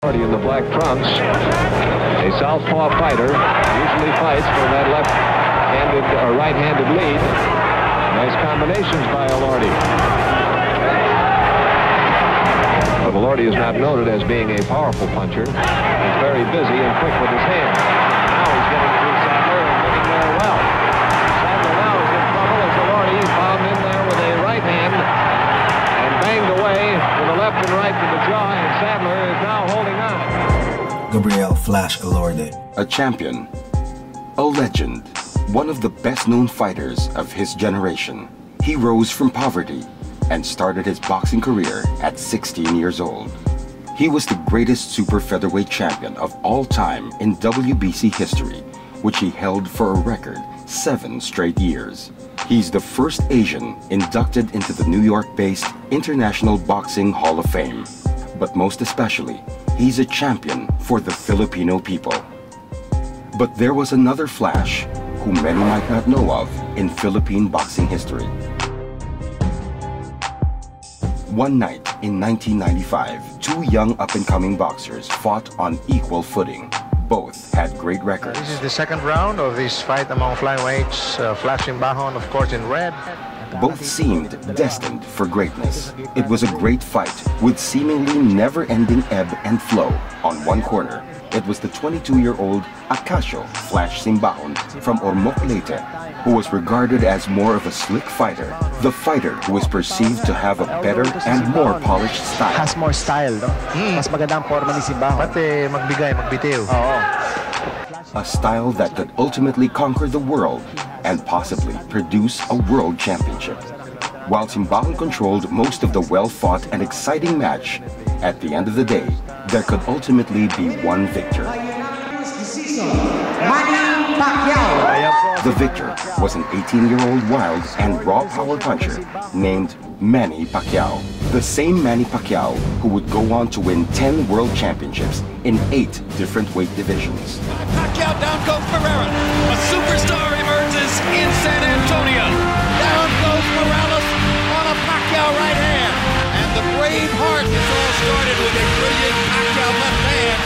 In the black trunks, a southpaw fighter usually fights for that left-handed or right-handed lead. Nice combinations by Elordi. But Elordi is not noted as being a powerful puncher. He's very busy and quick with his hands. Now he's getting through Sadler and getting there well. Sadler now is in trouble as Elordi found in there with a right hand and banged away with a left and right to the jaw, and Sadler is now holding on. Gabriel Flash Elordi. A champion, a legend, one of the best-known fighters of his generation. He rose from poverty and started his boxing career at 16 years old. He was the greatest super featherweight champion of all time in WBC history, which he held for a record 7 straight years. He's the first Asian inducted into the New York-based International Boxing Hall of Fame. But most especially, he's a champion for the Filipino people. But there was another Flash who many might not know of in Philippine boxing history. One night in 1995, 2 young up-and-coming boxers fought on equal footing. Both had great records. This is the second round of this fight among flyweights. Flash Simbahon, of course, in red. Both seemed destined for greatness. It was a great fight with seemingly never-ending ebb and flow. On one corner, it was the 22-year-old Acacio Flash Simbahon from Ormoc, Leyte, who was regarded as more of a slick fighter, the fighter who was perceived to have a better and more polished style. Has more style, no? Mas maganda ang forma ni Simbahon. Pati magbigay, magbitiw. Oo. A style that could ultimately conquer the world and possibly produce a world championship. While Simbahon controlled most of the well-fought and exciting match, at the end of the day, there could ultimately be one victor. Manny Pacquiao. The victor was an 18-year-old wild and raw power puncher named Manny Pacquiao. The same Manny Pacquiao who would go on to win 10 world championships in 8 different weight divisions. Pacquiao, down goes Ferreira. A superstar emerges in San Antonio. Down goes Morales on a Pacquiao right hand. And the brave heart has all started with a brilliant Pacquiao left hand.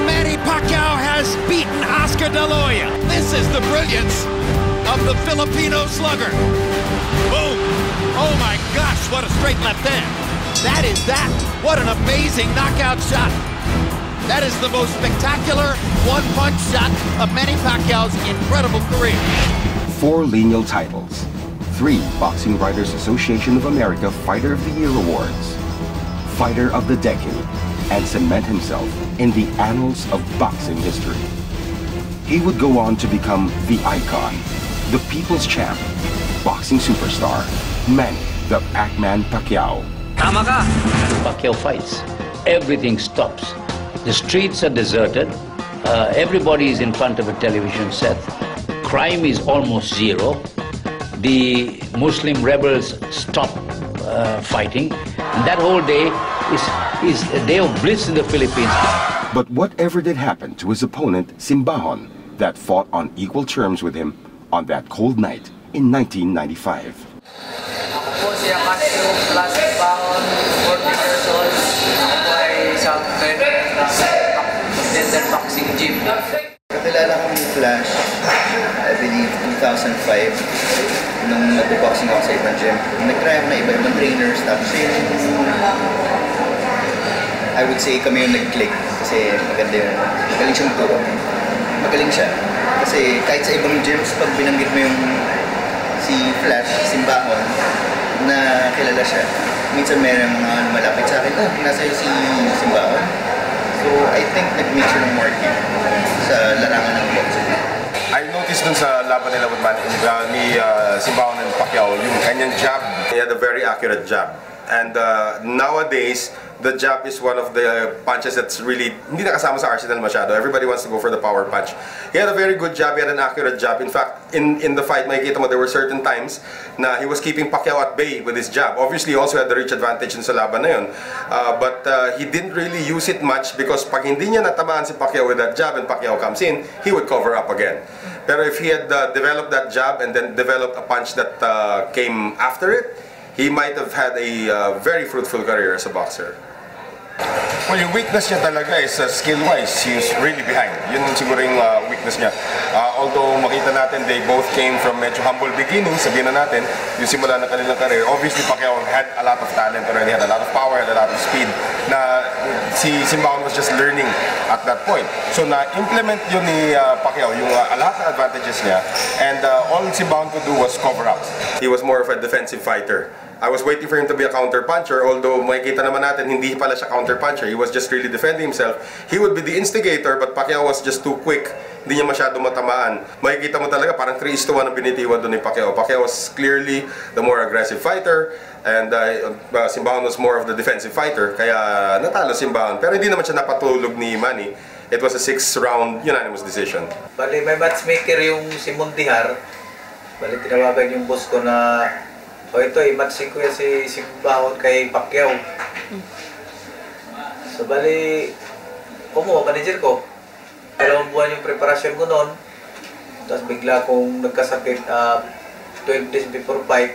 Manny Pacquiao has beaten Oscar De La Hoya. This is the brilliance of the Filipino slugger. Boom! Oh my gosh, what a straight left hand. That is that. What an amazing knockout shot. That is the most spectacular one-punch shot of Manny Pacquiao's incredible career. 4 lineal titles, 3 Boxing Writers Association of America Fighter of the Year awards, Fighter of the Decade, and cement himself in the annals of boxing history. He would go on to become the icon, the people's champ, boxing superstar, Manny the Pac-Man Pacquiao. Tama ka! Pacquiao fights. Everything stops. The streets are deserted. Everybody is in front of a television set. Crime is almost zero. The Muslim rebels stop fighting. And that whole day is a day of bliss in the Philippines. But whatever did happen to his opponent, Simbahon, that fought on equal terms with him on that cold night in 1995? Ako po si Acacio Flash Simbahon, 14 years old. Ako po ay isang contender boxing gym. Kakilala kami ni Flash, I believe 2005, nung nag-boxing ako sa ibang gym. Nag-try ako na iba-ibang trainers, tapos I would say kami yung nag-click kasi maganda yun. Magaling siya magturo. Magaling siya. Kasi kahit sa ibang gyms, pag binanggit mo yung si Flash, Simbahon, na kilala siya, minsan meron mga malapit sa akin, nasa iyo si Simbahon. So I think nag-make siya ng market sa larangan ng boxing. I noticed dun sa laban nila with ni Simbahon and Pacquiao, yung kanyang jab, he had a very accurate jab. And nowadays, the jab is one of the punches that's really hindi nakasama sa arsenal masyado. Everybody wants to go for the power punch. He had a very good jab, he had an accurate jab. In fact, in the fight, makikita mo, there were certain times na he was keeping Pacquiao at bay with his jab. Obviously, he also had the reach advantage in sa laban na yun. But he didn't really use it much because pag hindi niya natamaan si Pacquiao with that jab and Pacquiao comes in, he would cover up again. Pero if he had developed that jab and then developed a punch that came after it, he might have had a very fruitful career as a boxer. Well, yung weakness niya talaga is skill-wise, he's really behind. Yun siguro yung weakness niya. Although makita natin, they both came from medyo humble beginnings, sabihin na natin, yung simula ng kanilang career. Obviously, Pacquiao had a lot of talent already, had a lot of power, had a lot of speed, na si Simbahon was just learning at that point. So, na-implement yun ni Pacquiao, yung lahat ng advantages niya, and all Simbahon could do was cover up. He was more of a defensive fighter. I was waiting for him to be a counter-puncher, although makikita naman natin, hindi pala siya counter-puncher. He was just really defending himself. He would be the instigator, but Pacquiao was just too quick. Hindi niya masyado matamaan. Makikita mo talaga, parang 3:1 ang binitiwan doon ni Pacquiao. Pacquiao was clearly the more aggressive fighter, and Simbahon was more of the defensive fighter. Kaya natalo Simbahon. Pero hindi naman siya napatulog ni Manny. It was a 6-round unanimous decision. Bali, may matchmaker yung si Mundihar. Bali, tinawagan yung boss ko na ito, i-matching ko yan si Simbahon kay Pacquiao. So, bali, manager ko. 2 buwan yung preparasyon ko noon. Tapos bigla akong nagkasakit, 12 days before fight,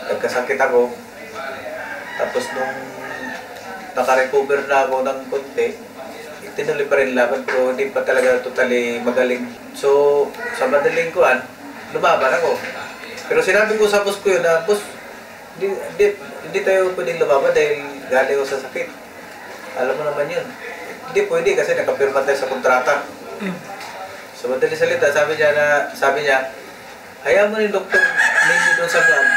nagkasakit ako. Tapos nung nakarecover na ako ng konti, tinuloy pa rin laban, pero hindi pa talaga totally magaling. So, sa madaling kuhan, lumaban ako. Pero sinabi ko sa boss ko yun na, boss, hindi tayo pwedeng lumaban dahil galing ako sa sakit. Alam mo naman yun. Hindi pwede kasi nakapirma tayo sa kontrata. So, madali salita, sabi niya, hayaan mo ni Dr. Ninyo doon sa loob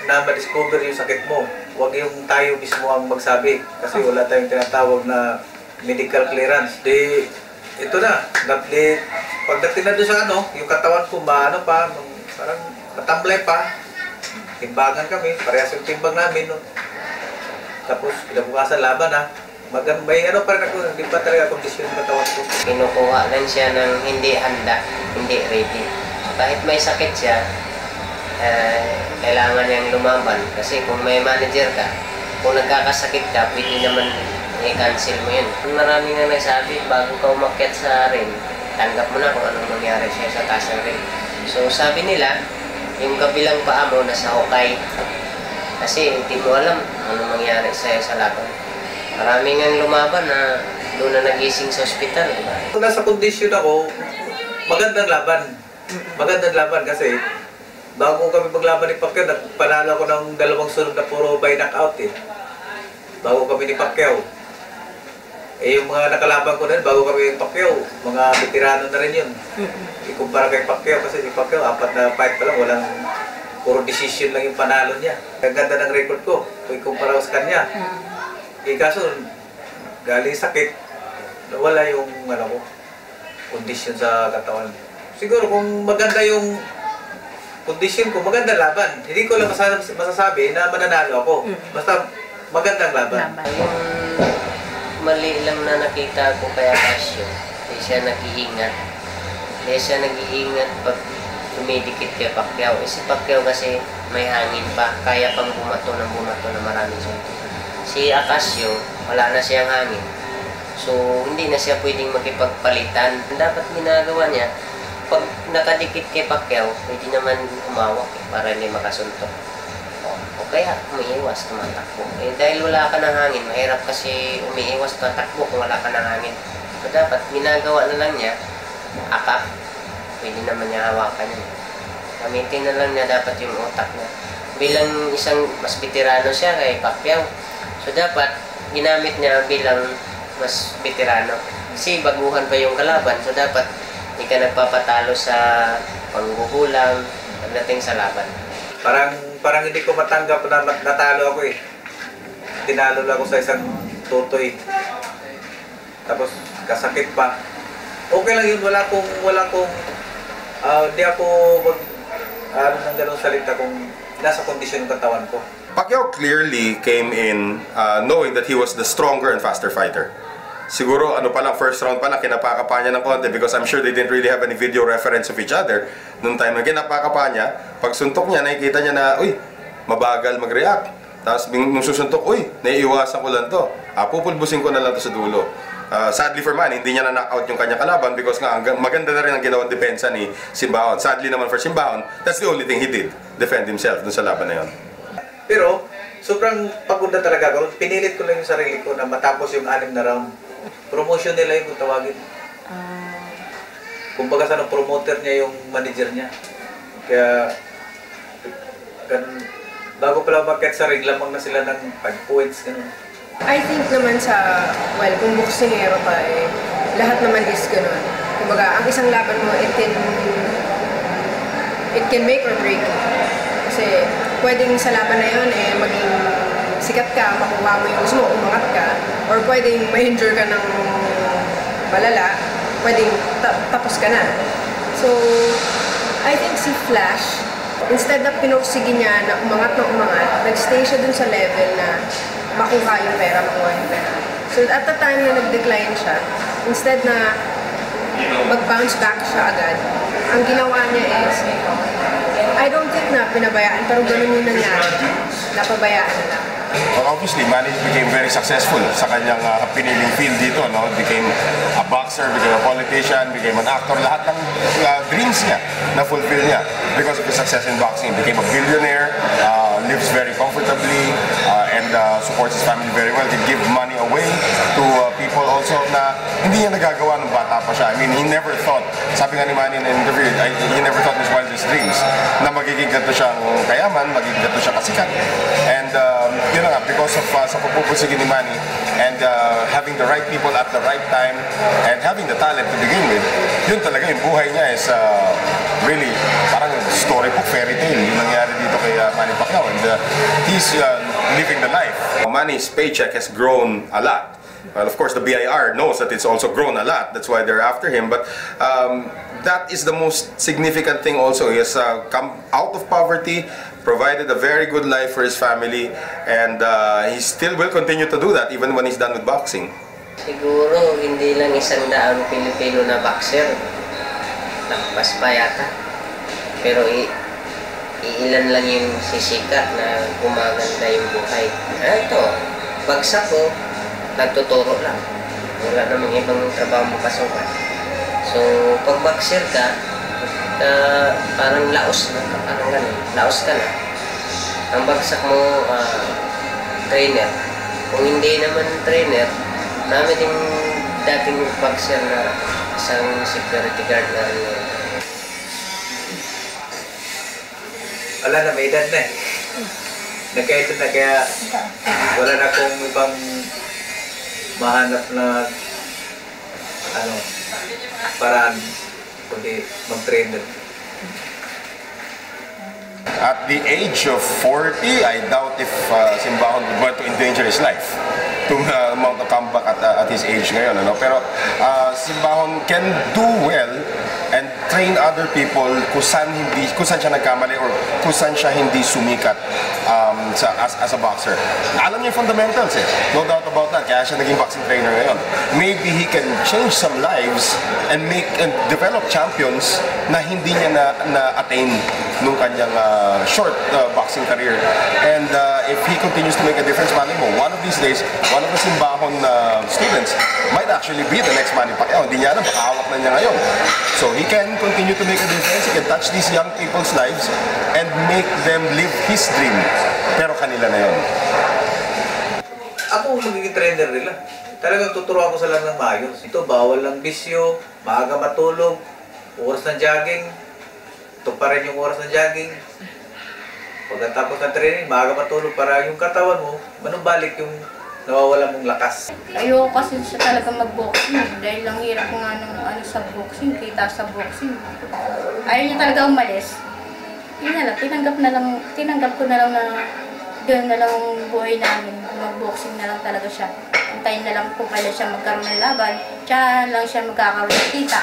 na ma-discover yung sakit mo. Huwag yung tayo mismo ang magsabi kasi wala tayong tinatawag na medical clearance. Di, ito na, pagdating na doon sa yung katawan ko, parang matamblay pa. Timbangan kami, parehas yung timbang namin. No? Tapos, kinabukasan laban may pa rin ako, hindi pa talaga kondisyon ng katawan ko. Kinukuha lang siya ng hindi handa, hindi ready. Kahit may sakit siya, kailangan niyang lumaban. Kasi kung may manager ka, kung nagkakasakit ka, pwede naman i-cancel mo yun. Marami nga nagsabi, bago ka umakyat sa ring, tanggap mo na kung anong mangyari siya sa taas ng ring. So sabi nila, yung kabilang paa mo nasa hukay. Kasi hindi mo alam anong mangyari sa'yo sa laban. Maraming ang lumaban na doon na nagising sa ospital. Diba? Kung nasa kondisyon ako, magandang laban. Magandang laban kasi bago kami maglaban ni Pacquiao, panalo ko ng 2 sunod na puro by knockout Bago kami ni Pacquiao. Yung mga nakalaban ko na rin, bago kami ni Pacquiao, mga veterano na rin yun. Ikumpara kay Pacquiao kasi si Pacquiao, 4 na fight pa lang, puro decision lang yung panalo niya. Ang ganda ng record ko, kung ikumpara ko sa kanya. Kaso, galing sakit, nawala yung kondisyon sa katawan. Siguro kung maganda yung kondisyon ko, maganda laban. Hindi ko lang masasabi na mananalo ako. Basta magandang laban. Yung mali lang na nakita ko kay Acasio, hindi siya nag-iingat. Hindi siya nag-iingat pag dumidikit kay Pacquiao. Si Pacquiao kasi may hangin pa, kaya pang bumato na maraming suntok. Si Acasio, wala na siyang hangin. So, hindi na siya pwedeng makipagpalitan. Dapat ginagawa niya, pag nakadikit kay Pacquiao, pwede naman humawak para hindi makasuntok. O kaya, umiiwas, tumatakbo. Dahil wala ka ng hangin, mahirap kasi umiiwas, tumatakbo kung wala ka ng hangin. So, dapat ginagawa na lang niya, akap. Pwede naman niya hawakan yun. Gamitin na lang niya dapat yung utak niya. Bilang isang mas veterano siya kay Pacquiao, so dapat ginamit niya bilang mas veterano. Kasi baguhan pa yung kalaban, so dapat hindi ka nagpapatalo sa panggugulang pagdating sa laban. Parang hindi ko matanggap na natalo ako Tinalo lang ako sa isang tutoy. Tapos kasakit pa. Okay lang yun, wala kong hindi ako ng ganong salita kung nasa kondisyon ng katawan ko. Pacquiao clearly came in knowing that he was the stronger and faster fighter. Siguro pa lang, first round pa lang, kinapaka pa niya ng konti because I'm sure they didn't really have any video reference of each other. Noong time na kinapaka pa niya, pag suntok niya, nakikita niya na, uy, mabagal mag-react. Tapos nung susuntok, uy, naiiwasan ko lang to. Pupulbusin ko na lang to sa dulo. Sadly for Manny, hindi niya na-knockout yung kanyang kalaban because nga maganda na rin ang ginawang depensa ni Simbahon. Sadly naman for Simbahon, that's the only thing he did, defend himself dun sa laban na yun. Pero sobrang pagod na talaga ako. Pinilit ko lang yung sarili ko na matapos yung 6 na round. Promotion nila yung kung tawagin. Kumbaga sa promoter niya yung manager niya. Kaya, bago pala umakyat sa ring, lamang na sila ng 5 points. Ganun. I think naman sa, well, kung boksingero ka eh, lahat naman is ganun. Kumbaga, ang isang laban mo, it can make or break you. Kasi pwedeng sa laban na yun eh, maging sikat ka, makuha mo yung gusto mo, umangat ka, or pwedeng ma-injure ka ng malala, pwedeng tapos ka na. So, I think si Flash, instead na pinursige niya na umangat, nag-stay siya dun sa level na makuha yung pera, makuha yung pera. So, at the time na nag-decline siya, instead na mag-bounce back siya agad, ang ginawa niya is, I don't think na pinabayaan, pero ganun yung nangyari. Napabayaan na lang. Well, obviously, Manny became very successful sa kanyang piniling field dito. No? Became a boxer, became a politician, became an actor. Lahat ng dreams niya na-fulfill niya because of his success in boxing. Became a billionaire, lives very comfortably, and supports his family very well. He give money away to people also na hindi niya nagagawa ng bata pa siya. I mean, he never thought, sabi nga ni Manny in an interview, he never thought in his wildest dreams na magiging ganito siyang kayaman, magiging ganito siya kasikat. And yun nga, because of sa pagpupursige ni Manny and having the right people at the right time and having the talent to begin with, yun talaga yung buhay niya is really parang storybook fairy tale yung nangyari dito kay Manny Pacquiao, and he's living the life. Manny's paycheck has grown a lot. Well, of course, the BIR knows that it's also grown a lot. That's why they're after him. But that is the most significant thing also. He has come out of poverty, provided a very good life for his family, and he still will continue to do that even when he's done with boxing. Siguro, hindi lang 100 Pilipino na boxer. Lakpas pa yata. Pero iilan lang yung sisikat na gumaganda yung buhay. Ito, bagsak ko, nagtuturo lang. Wala namang ibang trabaho mapasukan. So, pag boxer ka, parang laos na, parang ganun, laos ka na. Ang bagsak mo, trainer. Kung hindi naman trainer, namin yung dating boxer na isang security guard na rin. Wala na, may edad na eh. Nagkaito na kaya wala na akong ibang mahanap na paraan kundi mag-trainer. At the age of 40, I doubt if Simbahon would want to endanger his life to mount a comeback at his age ngayon. Ano? Pero Simbahon can do well and train other people kung saan siya nagkamali or kung saan siya hindi sumikat as a boxer. Alam niya yung fundamentals eh. No doubt about that. Kaya siya naging boxing trainer ngayon. Maybe he can change some lives and develop champions na hindi niya na-attain nung kanyang short boxing career. And if he continues to make a difference, malay mo, one of these days, one of the Simbahon students might actually be the next Manny Pacquiao. Hindi niya alam, baka hawak na niya ngayon. So he can continue to make a difference. He can touch these young people's lives and make them live his dream. Pero kanila na yun. Ako magiging trainer nila. Talagang tuturuan ko sa lang ng maayos. Ito, bawal lang bisyo, maaga matulog, oras ng jogging, ito pa rin yung oras ng jogging. Pagkatapos ng training, maaga matulog para yung katawan mo, manumbalik yung nawawala mong lakas. Ayoko kasi siya talaga mag-boxing dahil lang hirap ko nga ng sa boxing, kita sa boxing. Ayaw niya talaga umalis. Yun na lang, tinanggap ko na lang na doon na lang ang buhay namin, mag-boxing na lang talaga siya. Antayin na lang kung kailan siya magkaroon ng laban, tsaka lang siya magkakaroon ng kita.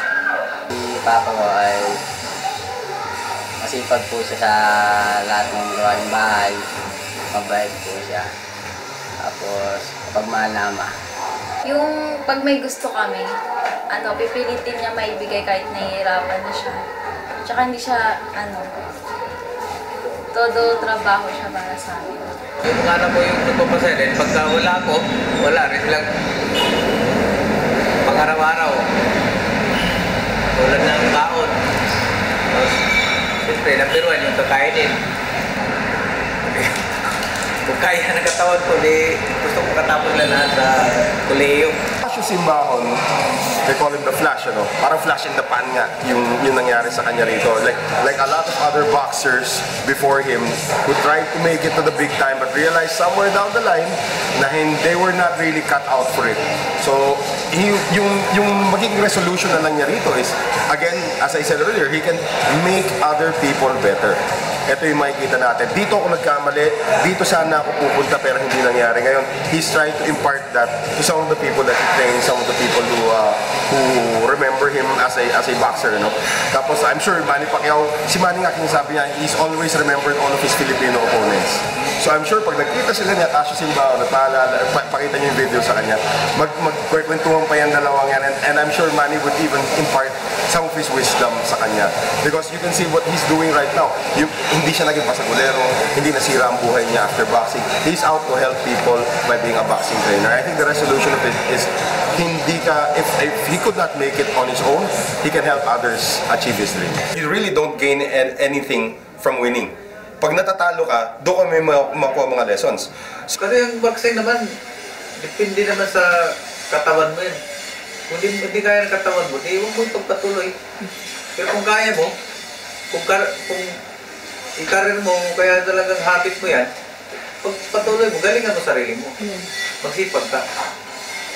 Si Papa ko ay masipag po siya sa lahat ng gawaing bahay, mabait po siya. Tapos, kapag mahal na ama. Yung pag may gusto kami, pipilitin niya maibigay kahit nahihirapan na siya. Tsaka hindi siya, todo trabaho siya para sa amin. Yung mga anak mo yung nagpapasaya, dahil pagka wala ako, wala rin lang pang-araw-araw. Tulad ng baon. Siyempre, napiruan yung kakainin. kaya ng katawan ko, gusto ko katapos na lahat sa koleyo. Cassius Simbahon, they call him the Flash, ano? Parang flash in the pan nga yung nangyari sa kanya rito. Like a lot of other boxers before him who tried to make it to the big time but realized somewhere down the line na they were not really cut out for it. So, yung magiging resolution na lang niya rito is, again, as I said earlier, he can make other people better. Ito yung makikita natin. Dito ako nagkamali, dito sana ako pupunta pero hindi nangyari. Ngayon, he's trying to impart that to some of the people that he trains, some of the people who remember him as a boxer, no? Tapos, I'm sure Manny Pacquiao, si Manny nga sabi niya, he's always remembered all of his Filipino opponents. So I'm sure pag nagkita sila niya, Cassius Simbahon, pakita niyo yung video sa kanya, magkwentuhan pa yan dalawang yan, and I'm sure Manny would even impart some of his wisdom sa kanya. Because you can see what he's doing right now. Hindi siya naging pasagulero, hindi nasira ang buhay niya after boxing. He's out to help people by being a boxing trainer. I think the resolution of it is, if he could not make it on his own, he can help others achieve his dream. You really don't gain anything from winning. Pag natatalo ka, doon kami makuha mga lessons. Kasi yung boxing naman, depende naman sa katawan mo yun. Kung hindi kaya ng katawan mo, huwag mo pagpatuloy. Pero kung kaya mo, kung i-career mo, kaya talagang habit mo yan, pagpatuloy mo, galingan mo sarili mo. Magsipag ka.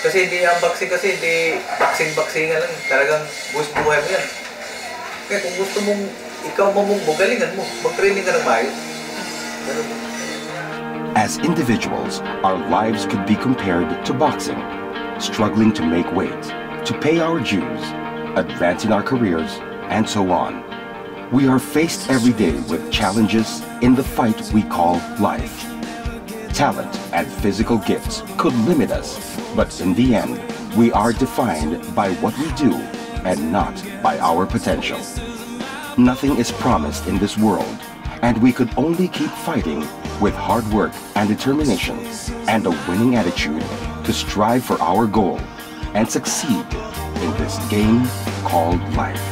Kasi hindi ang boxing hindi boxing-boxingan lang. Talagang buhay mo yan. Kaya kung gusto mong ikaw mamunggo, galingan mo. Mag-training ka ng maayos. As individuals, our lives could be compared to boxing, struggling to make weight, to pay our dues, advance in our careers, and so on. We are faced every day with challenges in the fight we call life. Talent and physical gifts could limit us, but in the end, we are defined by what we do and not by our potential. Nothing is promised in this world, and we could only keep fighting with hard work and determination and a winning attitude to strive for our goal and succeed in this game called life.